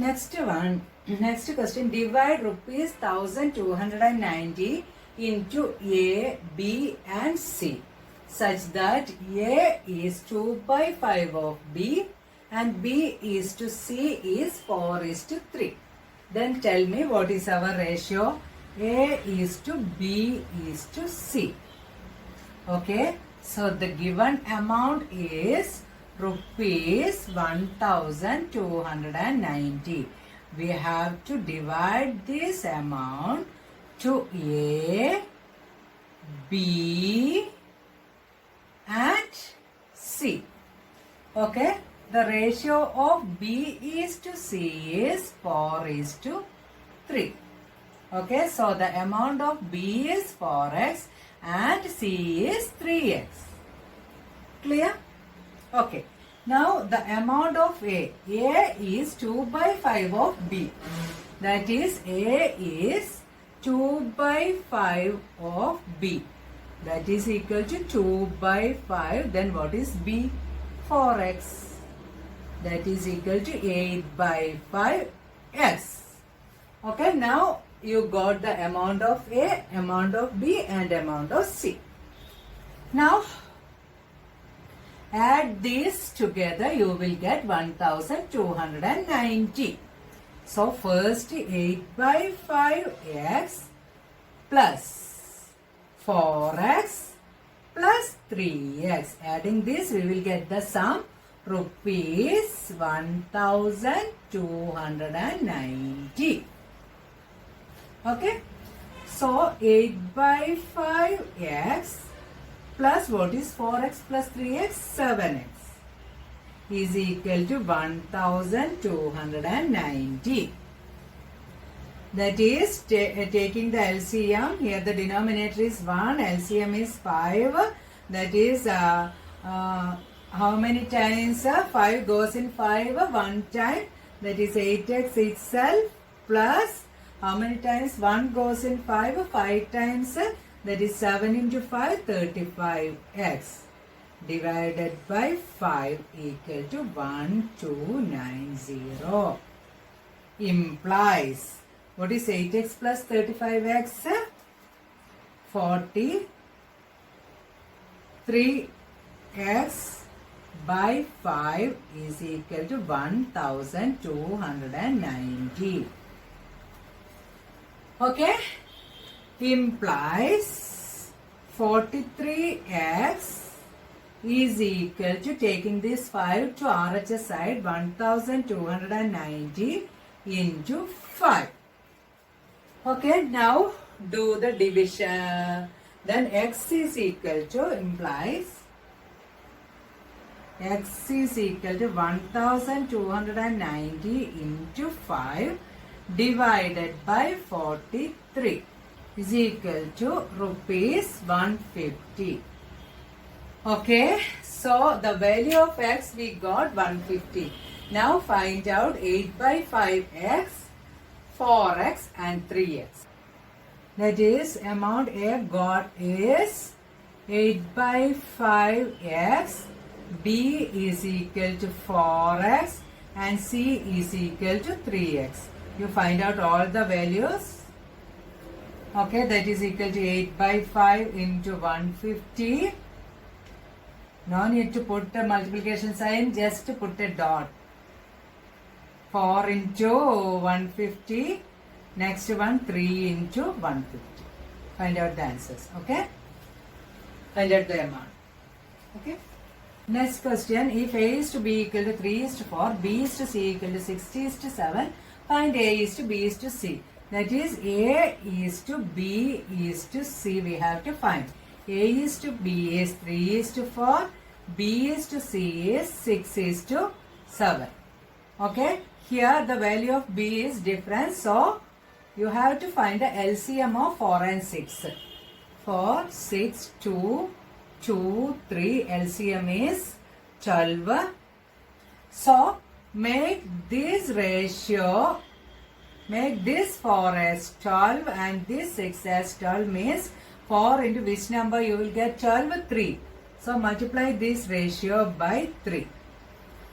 Next question. Divide rupees 1290 into A, B and C such that A is 2 by 5 of B and B is to C is 4 is to 3. Then tell me what is our ratio. A is to B is to C. Okay. So the given amount is rupees 1290. We have to divide this amount to A, B and C. Okay. The ratio of B is to C is 4 is to 3. Okay. So the amount of B is 4x and C is 3x. Clear? Okay. Now the amount of A is 2 by 5 of B. That is A is 2 by 5 of B. That is equal to 2 by 5. Then what is B? 4x. That is equal to 8 by 5x. Okay. Now you got the amount of A, amount of B and amount of C. Now add these together, you will get 1290. So first 8 by 5x plus 4x plus 3x. Adding this, we will get the sum rupees 1290. Okay. So 8 by 5x plus what is 4x plus 3x? 7x is equal to 1290. That is taking the LCM. Here the denominator is 1, LCM is 5. That is how many times 5 goes in 5? 1 time. That is 8x itself plus how many times 1 goes in 5? 5 times. That is 7 into 5, 35x divided by 5 equal to 1290. Implies, what is 8x plus 35x? 43x by 5 is equal to 1290. Okay. Implies 43x is equal to, taking this 5 to RHS side, 1290 into 5. Okay, now do the division. Then x is equal to, implies x is equal to 1290 into 5 divided by 43 is equal to rupees 150. Okay, so the value of x we got 150. Now find out 8 by 5x, 4x and 3x. That is, amount A got is 8 by 5x, B is equal to 4x and C is equal to 3x. You find out all the values. Okay, that is equal to 8 by 5 into 150. No need to put a multiplication sign, just put a dot. 4 into 150. Next one 3 into 150. Find out the answers. Okay. Find out the amount. Okay. Next question. If A is to B equal to 3 is to 4, B is to C equal to 60 is to 7, find A is to B is to C. That is, A is to B is to C we have to find. A is to B is 3 is to 4. B is to C is 6 is to 7. Okay. Here the value of B is different. So, you have to find the LCM of 4 and 6. 4, 6, 2, 2, 3. LCM is 12. So, make this ratio, make this 4 as 12 and this 6 as 12 means 4 into which number you will get 12? 3. So multiply this ratio by 3.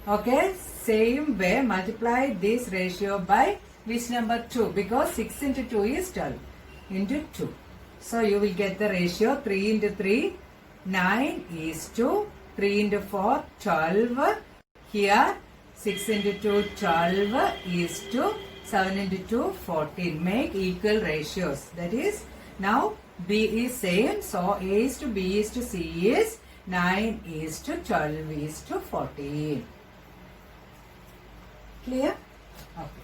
Okay, same way multiply this ratio by which number 2, because 6 into 2 is 12 into 2. So you will get the ratio 3 into 3, 9 is to 3 into 4, 12. Here 6 into 2, 12 is to 7 into 2, 14. Make equal ratios. That is, now B is same. So A is to B is to C is 9 is to 12 is to 14. Clear? Okay.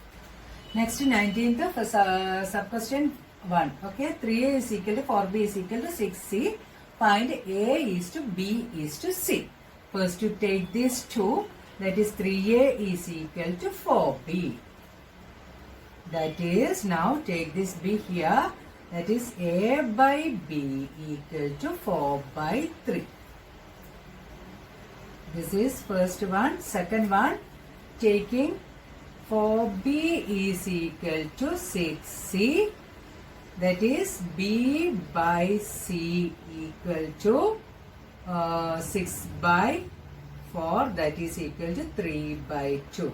Next 19th sub question 1. Okay, 3A is equal to 4B is equal to 6C. Find A is to B is to C. First you take these two, that is 3A is equal to 4B. That is, now take this B here, that is A by B equal to 4 by 3. This is first one. Second one, taking 4B is equal to 6C. That is B by C equal to 6 by 4, that is equal to 3 by 2.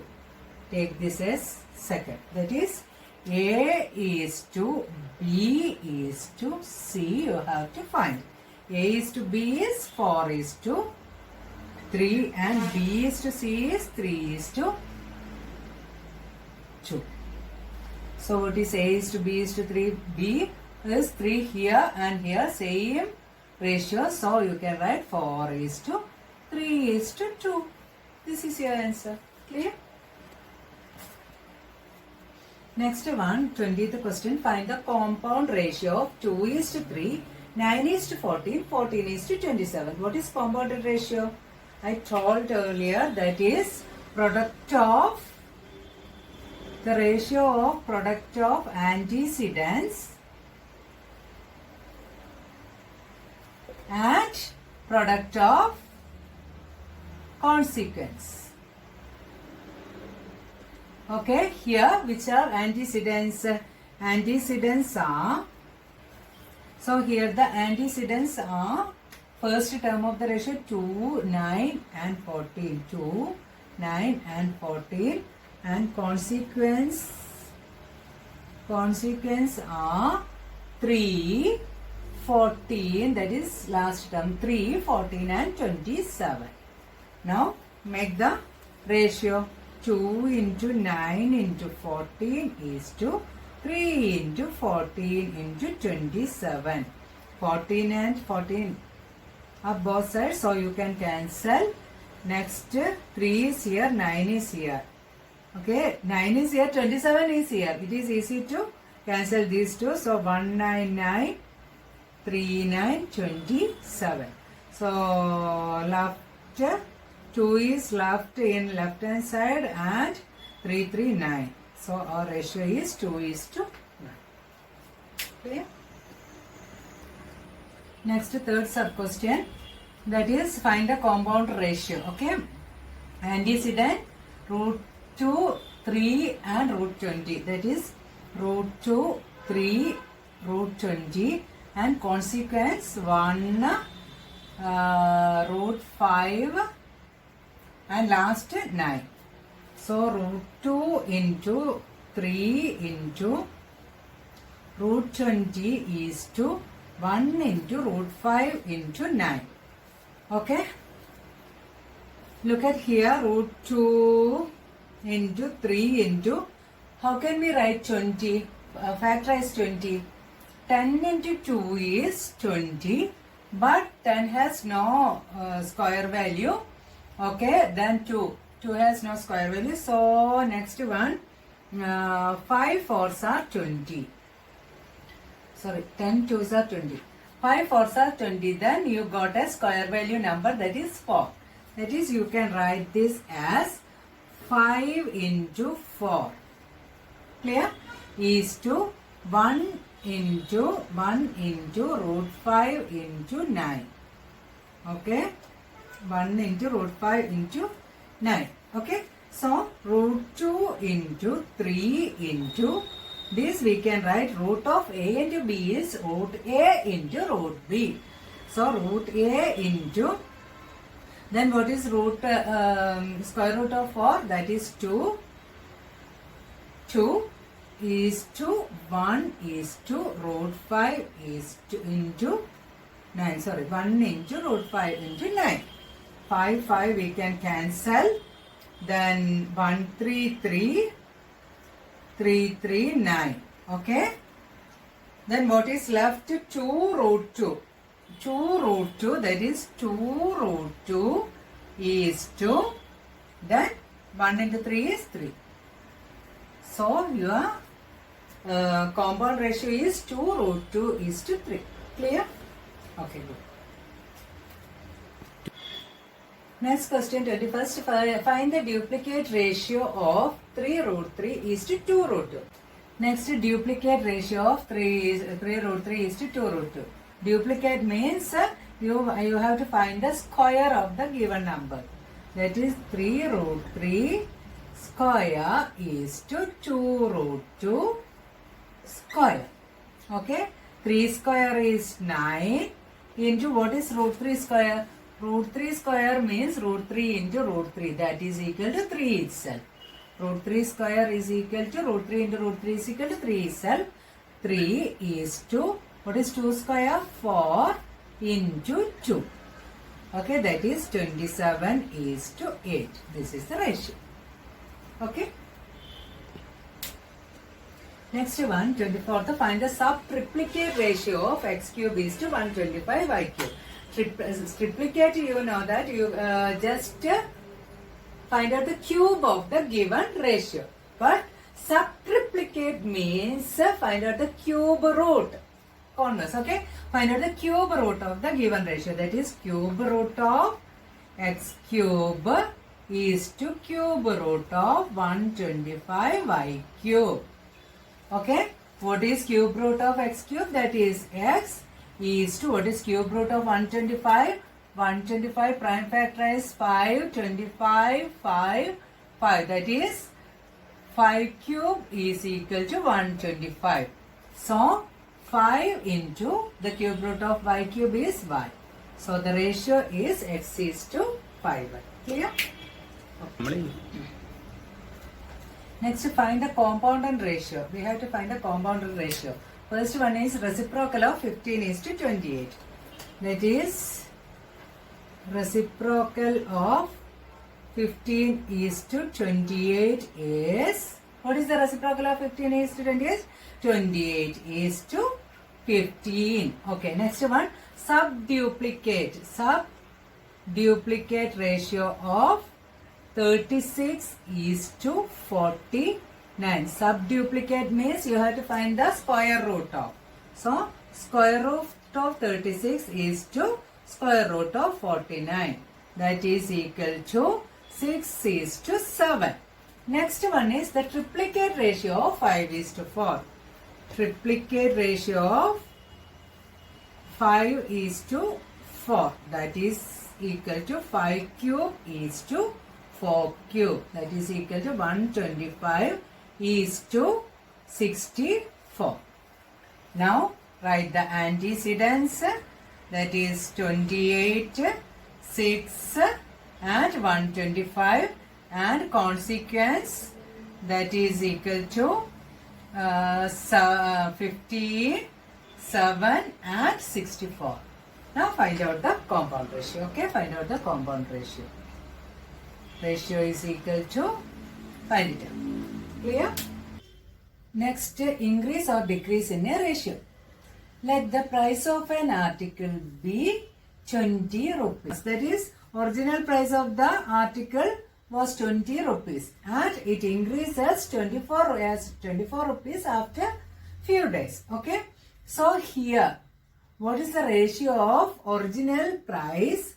Take this as second. That is A is to B is to C, you have to find. A is to B is 4 is to 3 and B is to C is 3 is to 2. So what is A is to B is to 3? B is 3 here and here, same ratio. So you can write 4 is to 3 is to 2. This is your answer. Clear? Next one, 20th question. Find the compound ratio of 2 is to 3, 9 is to 14, 14 is to 27. What is compounded ratio? I told earlier, that is product of the ratio of product of antecedents and product of consequence. Okay, here which are antecedents? Antecedents are, so here the antecedents are first term of the ratio 2, 9 and 14. 2, 9 and 14. And consequence are 3, 14, that is last term, 3, 14 and 27. Now make the ratio 2 into 9 into 14 is to 3 into 14 into 27. 14 and 14 are both sides, so you can cancel. Next 3 is here, 9 is here. Okay, 9 is here, 27 is here. It is easy to cancel these two. So 199, 39, 27. So left 2 is left in left hand side and 339. So our ratio is 2 is to 9. Okay. Next third sub question, that is find the compound ratio. Okay, antecedent root 2, 3 and root 20. That is root 2, 3, root 20 and consequence 1, root 5 and last 9. So root 2 into 3 into root 20 is to 1 into root 5 into 9. Okay. Look at here, root 2 into 3 into, how can we write 20? Factorize 20. 10 into 2 is 20, but 10 has no square value. Okay, then 2. 2 has no square value. So next one, 5 fours are 20. Sorry, 10 twos are 20. 5 fours are 20. Then you got a square value number, that is 4. That is, you can write this as 5 into 4. Clear? Is to 1 into root 5 into 9. Okay? 1 into root 5 into 9. Okay? So, root 2 into 3 into this we can write root of A into B is root A into root B. So, root A into Then what is square root of 4? That is 2. 2 is to 1 is to root 5 is to into 9. Sorry, 1 into root 5 into 9. 5 we can cancel. Then 1 3 3 3 3 9. Okay. Then what is left? 2 root 2. 2 root 2, that is 2 root 2 is to, then 1 into 3 is 3. So your compound ratio is 2 root 2 is to 3. Clear? Okay, good. Next question, 21st. Find the duplicate ratio of 3 root 3 is to 2 root 2. Next, duplicate ratio of 3 root 3 is to 2 root 2. Duplicate means you have to find the square of the given number. That is 3 root 3 square is to 2 root 2 square. Okay. 3 square is 9 into what is root 3 square? Root 3 square means root 3 into root 3. That is equal to 3 itself. Root 3 square is equal to root 3 into root 3 is equal to 3 itself. 3 is to, what is 2 square? 4 into 2. Okay, that is 27 is to 8. This is the ratio. Okay. Next one, 24th. Find the sub-triplicate ratio of x cube is to 125 y cube. Triplicate, you know that you just find out the cube of the given ratio. But sub-triplicate means find out the cube root. Converse, okay? Find out the cube root of the given ratio. That is cube root of x cube is to cube root of 125 y cube. Okay? What is cube root of x cube? That is x is to what is cube root of 125? 125 prime factorize 5, 25, 5, 5. That is 5 cube is equal to 125. So, 5 into the cube root of y cube is y. So, the ratio is x is to 5y. Clear? Okay. Next, find the compound ratio. We have to find the compound ratio. First one is reciprocal of 15 is to 28. That is reciprocal of 15 is to 28 is, what is the reciprocal of 15 is to 28? 28 is to 15. Okay, next one, subduplicate. Subduplicate ratio of 36 is to 49. Subduplicate means you have to find the square root of. So, square root of 36 is to square root of 49. That is equal to 6 is to 7. Next one is the triplicate ratio of 5 is to 4. Triplicate ratio of 5 is to 4. That is equal to 5 cube is to 4 cube. That is equal to 125 is to 64. Now write the antecedents. That is 28, 6 and 125 and consequence that is equal to 15, 7 and 64. Now find out the compound ratio. Okay, find out the compound ratio. Ratio is equal to, find it out. Clear? Next, increase or decrease in a ratio. Let the price of an article be 20 rupees. That is, original price of the article was 20 rupees and it increases 24 rupees after few days. Okay. So here, what is the ratio of original price?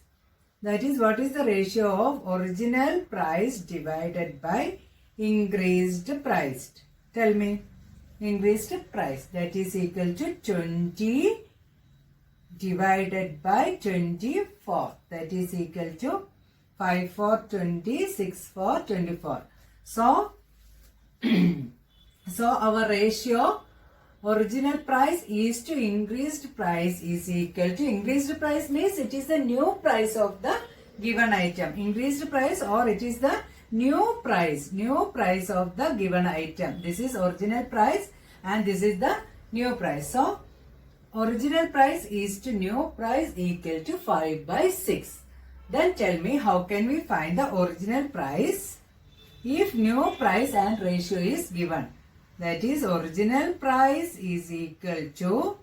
That is, what is the ratio of original price divided by increased price? Tell me. Increased price, that is equal to 20 divided by 24. That is equal to 5 for 20, 6 for 24. So, so our ratio original price is to increased price is equal to, increased price means it is the new price of the given item. Increased price or it is the new price of the given item. This is original price and this is the new price. So, original price is to new price equal to 5 by 6. Then tell me how can we find the original price if new price and ratio is given. That is original price is equal to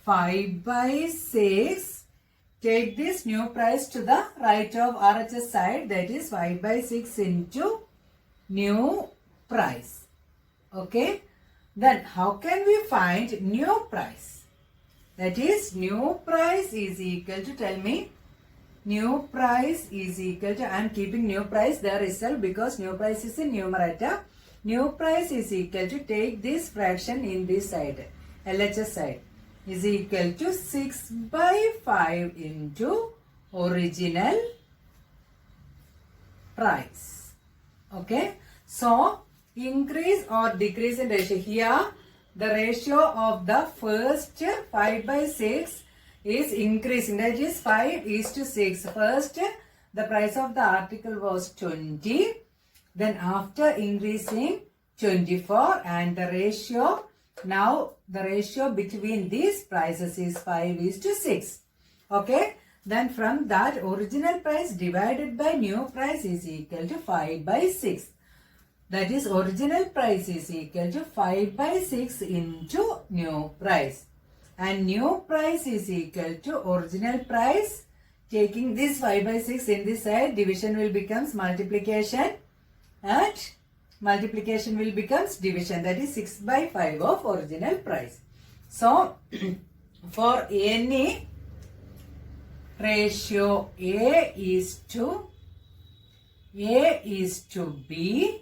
5 by 6. Take this new price to the right of RHS side, that is 5 by 6 into new price. Okay. Then how can we find new price? That is new price is equal to, tell me, new price is equal to, I am keeping new price there itself because new price is in numerator. New price is equal to, take this fraction in this side, LHS side, is equal to 6 by 5 into original price. Okay. So, increase or decrease in ratio. Here, the ratio of the first 5 by 6 is increasing. That is 5 is to 6. First, the price of the article was 20. Then after increasing 24 and the ratio, now the ratio between these prices is 5 is to 6. Okay. Then from that, original price divided by new price is equal to 5 by 6. That is original price is equal to 5 by 6 into new price. And new price is equal to original price. Taking this 5 by 6 in this side, division will becomes multiplication. And multiplication will becomes division, that is 6 by 5 of original price. So, for any ratio A is to B,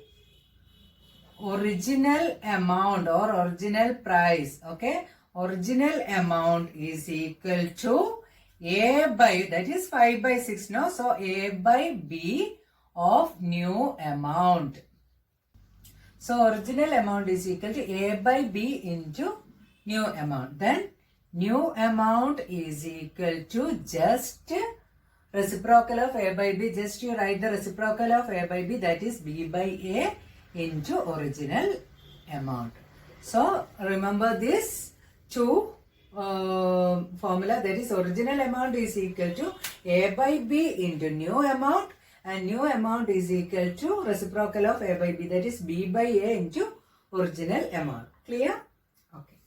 original amount or original price, okay, original amount is equal to A by, that is 5 by 6 no, so A by B of new amount. So, original amount is equal to A by B into new amount. Then, new amount is equal to just reciprocal of A by B. Just you write the reciprocal of A by B, that is B by A into original amount. So, remember this two formula, that is original amount is equal to A by B into new amount. And new amount is equal to reciprocal of A by B, that is B by A into original amount. Clear? Okay.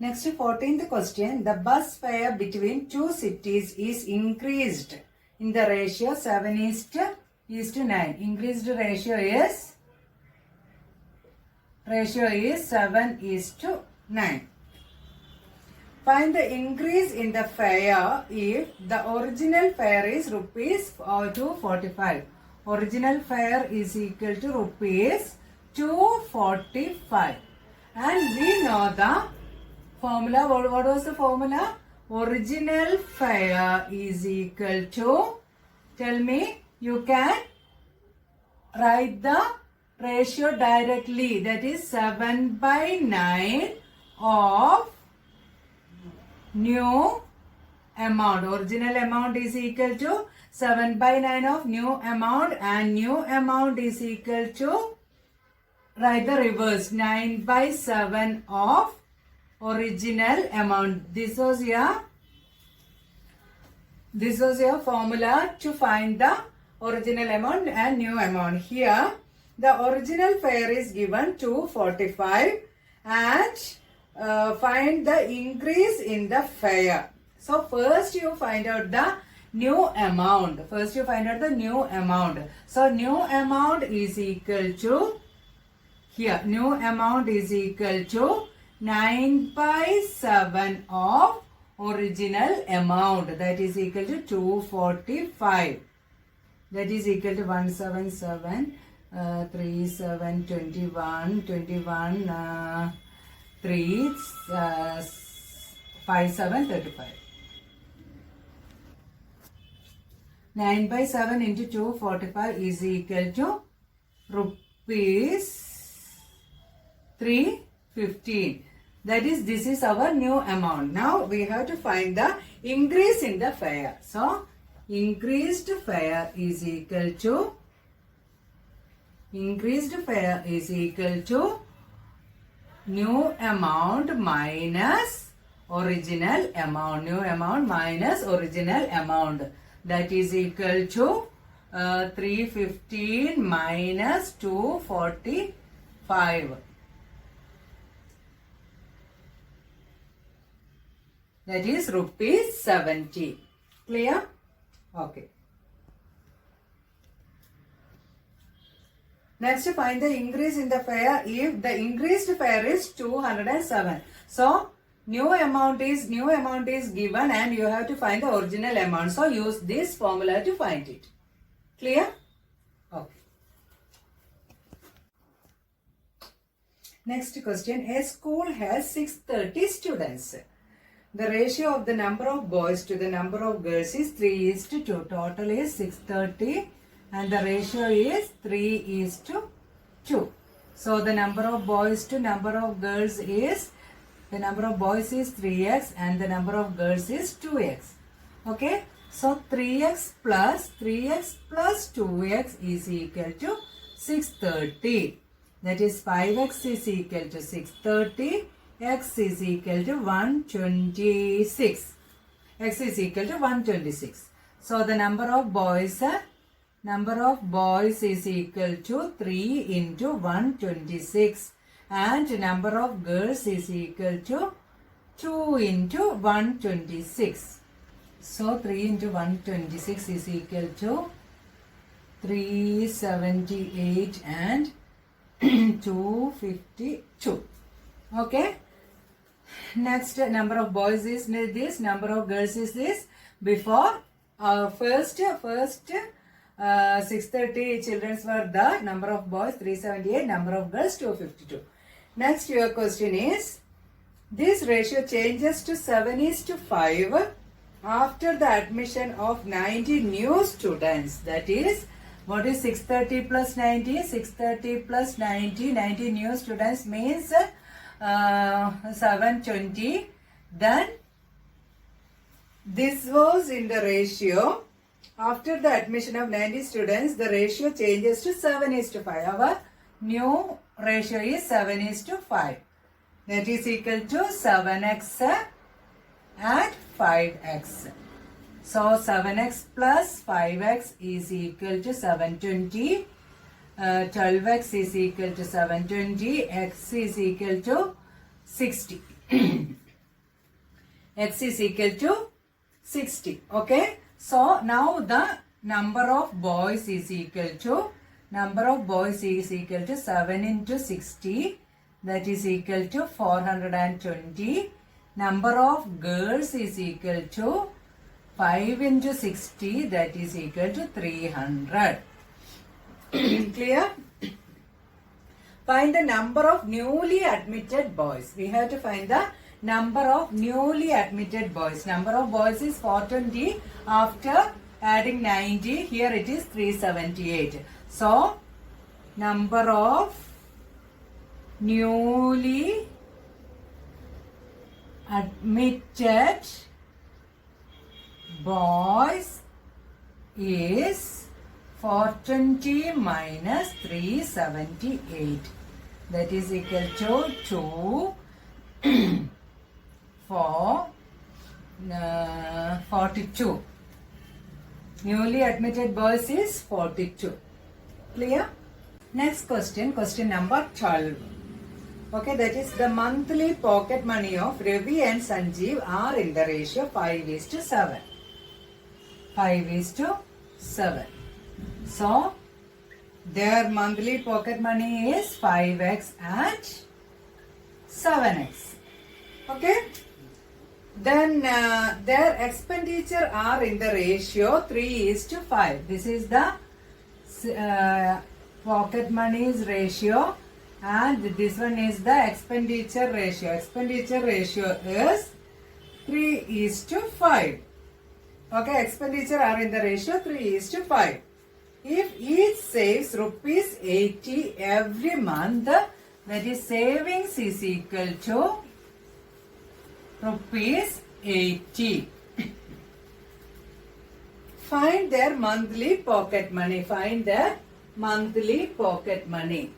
Next 14th question. The bus fare between two cities is increased in the ratio 7 is to 9. Increased ratio is 7 is to 9. Find the increase in the fare if the original fare is rupees 245. Original fare is equal to rupees 245. And we know the formula. What was the formula? Original fare is equal to, tell me, you can write the ratio directly. That is 7 by 9 of new amount. Original amount is equal to 7 by 9 of new amount, and new amount is equal to, write the reverse, 9 by 7 of original amount. This was your formula to find the original amount and new amount. Here the original fare is given 245 and find the increase in the fare. So first you find out the new amount. So new amount is equal to, here new amount is equal to 9 by 7 of original amount, that is equal to 245. That is equal to 177, 37, 21, 3, 5, 7, 35. 9 by 7 into 245 is equal to rupees 315. That is, this is our new amount. Now we have to find the increase in the fare. So increased fare is equal to new amount minus original amount. New amount minus original amount. That is equal to 315 minus 245. That is rupees 70. Clear? Okay. Next, find the increase in the fare if the increased fare is 207. So, new amount is given and you have to find the original amount. So, use this formula to find it. Clear? Okay. Next question. A school has 630 students. The ratio of the number of boys to the number of girls is 3:2. Total is 630 and the ratio is 3:2. So the number of boys to number of girls is, the number of boys is 3x and the number of girls is 2x. Okay. So 3x plus 2x is equal to 630. That is 5x is equal to 630. X is equal to 126. X is equal to 126. So the number of boys is equal to 3 into 126 and number of girls is equal to 2 into 126. So 3 into 126 is equal to 378 and 252. Okay. Next, number of boys is this, number of girls is this. Before first 630 children were the number of boys 378, number of girls 252. Next, your question is, this ratio changes to 7:5 after the admission of 90 new students. That is, what is 630 plus 90? 630 plus 90, 90 new students means 720. Then this was in the ratio. After the admission of 90 students, the ratio changes to 7:5. Our new ratio is 7:5. That is equal to 7x and 5x. So 7x plus 5x is equal to 720. 12x is equal to 720. X is equal to 60. X is equal to 60. Okay. So now the number of boys is equal to 7 into 60. That is equal to 420. Number of girls is equal to 5 into 60. That is equal to 300. Clear? Find the number of newly admitted boys. We have to find the number of newly admitted boys. Number of boys is 420. After adding 90, here it is 378. So, number of newly admitted boys is 420 minus 378. That is equal to 2 42. Newly admitted boys is 42. Clear? Next question, question number 12. Okay, that is the monthly pocket money of Ravi and Sanjeev are in the ratio 5:7. 5:7. So, their monthly pocket money is 5x and 7x. Okay? Then their expenditure are in the ratio 3:5. This is the pocket money's ratio and this one is the expenditure ratio. Expenditure ratio is 3:5. Okay, expenditure are in the ratio 3:5. If each saves rupees 80 every month, that is savings is equal to rupees 80. Find their monthly pocket money. Find their monthly pocket money.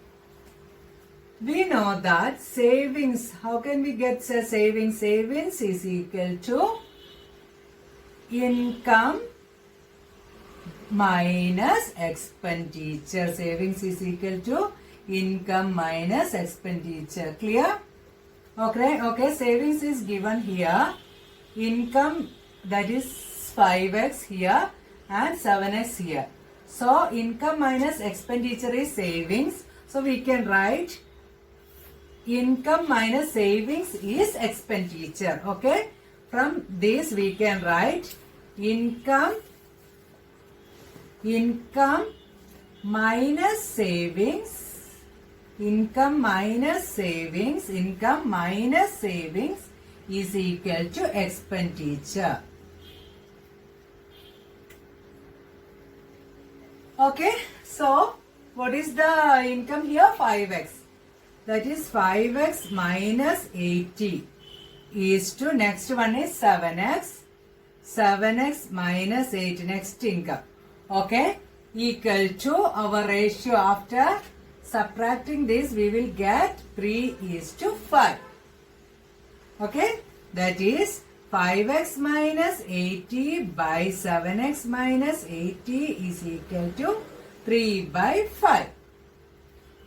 We know that savings, how can we get a savings? Savings is equal to income minus expenditure. Savings is equal to income minus expenditure. Clear? Okay, savings is given here. Income, that is 5x here and 7x here. So income minus expenditure is savings. So we can write income minus savings is expenditure. Okay, from this we can write income minus savings. Income minus savings is equal to expenditure. Okay, so what is the income here? 5x. That is 5x minus 80 is to, next one is 7x. 7x minus 8, next income. Okay, equal to our ratio. After subtracting this, we will get 3:5. Okay, that is 5x minus 80 by 7x minus 80 is equal to 3/5.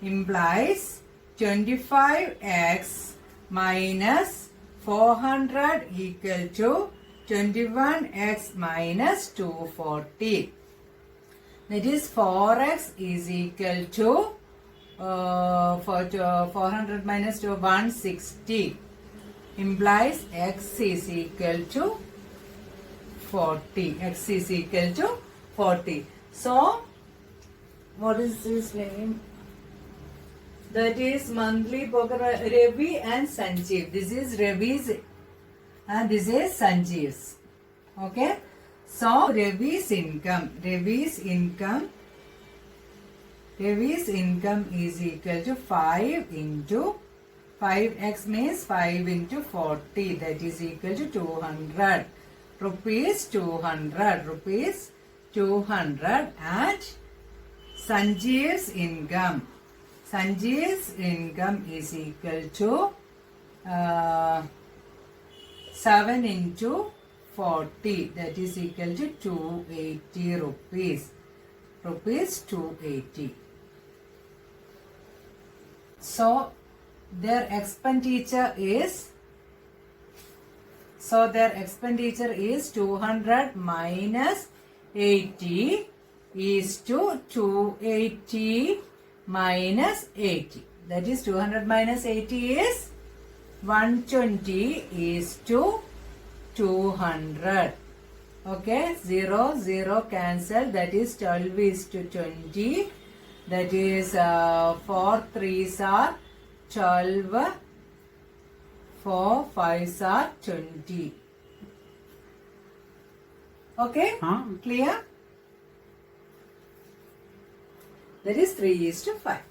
Implies 25x minus 400 equal to 21x minus 240. That is 4x is equal to 400 minus 2, 160. Implies x is equal to 40. X is equal to 40. So, what is his name? That is monthly pocket Ravi and Sanjeev. This is Ravi's and this is Sanjeev's. Okay. So Ravi's income is equal to 5 into 5x means 5 into 40. That is equal to 200. Rupees 200 and Sanjeev's income is equal to 7 into 40. That is equal to 280 rupees. Rupees 280. So their expenditure is 200 minus 80 is to 280 minus 80. That is 200 minus 80 is 120 is to 200. Okay, 0 cancel. That is 12 is to 20. That is 4 3s are 12. 4 5s are 20. Okay, clear? That is 3:5.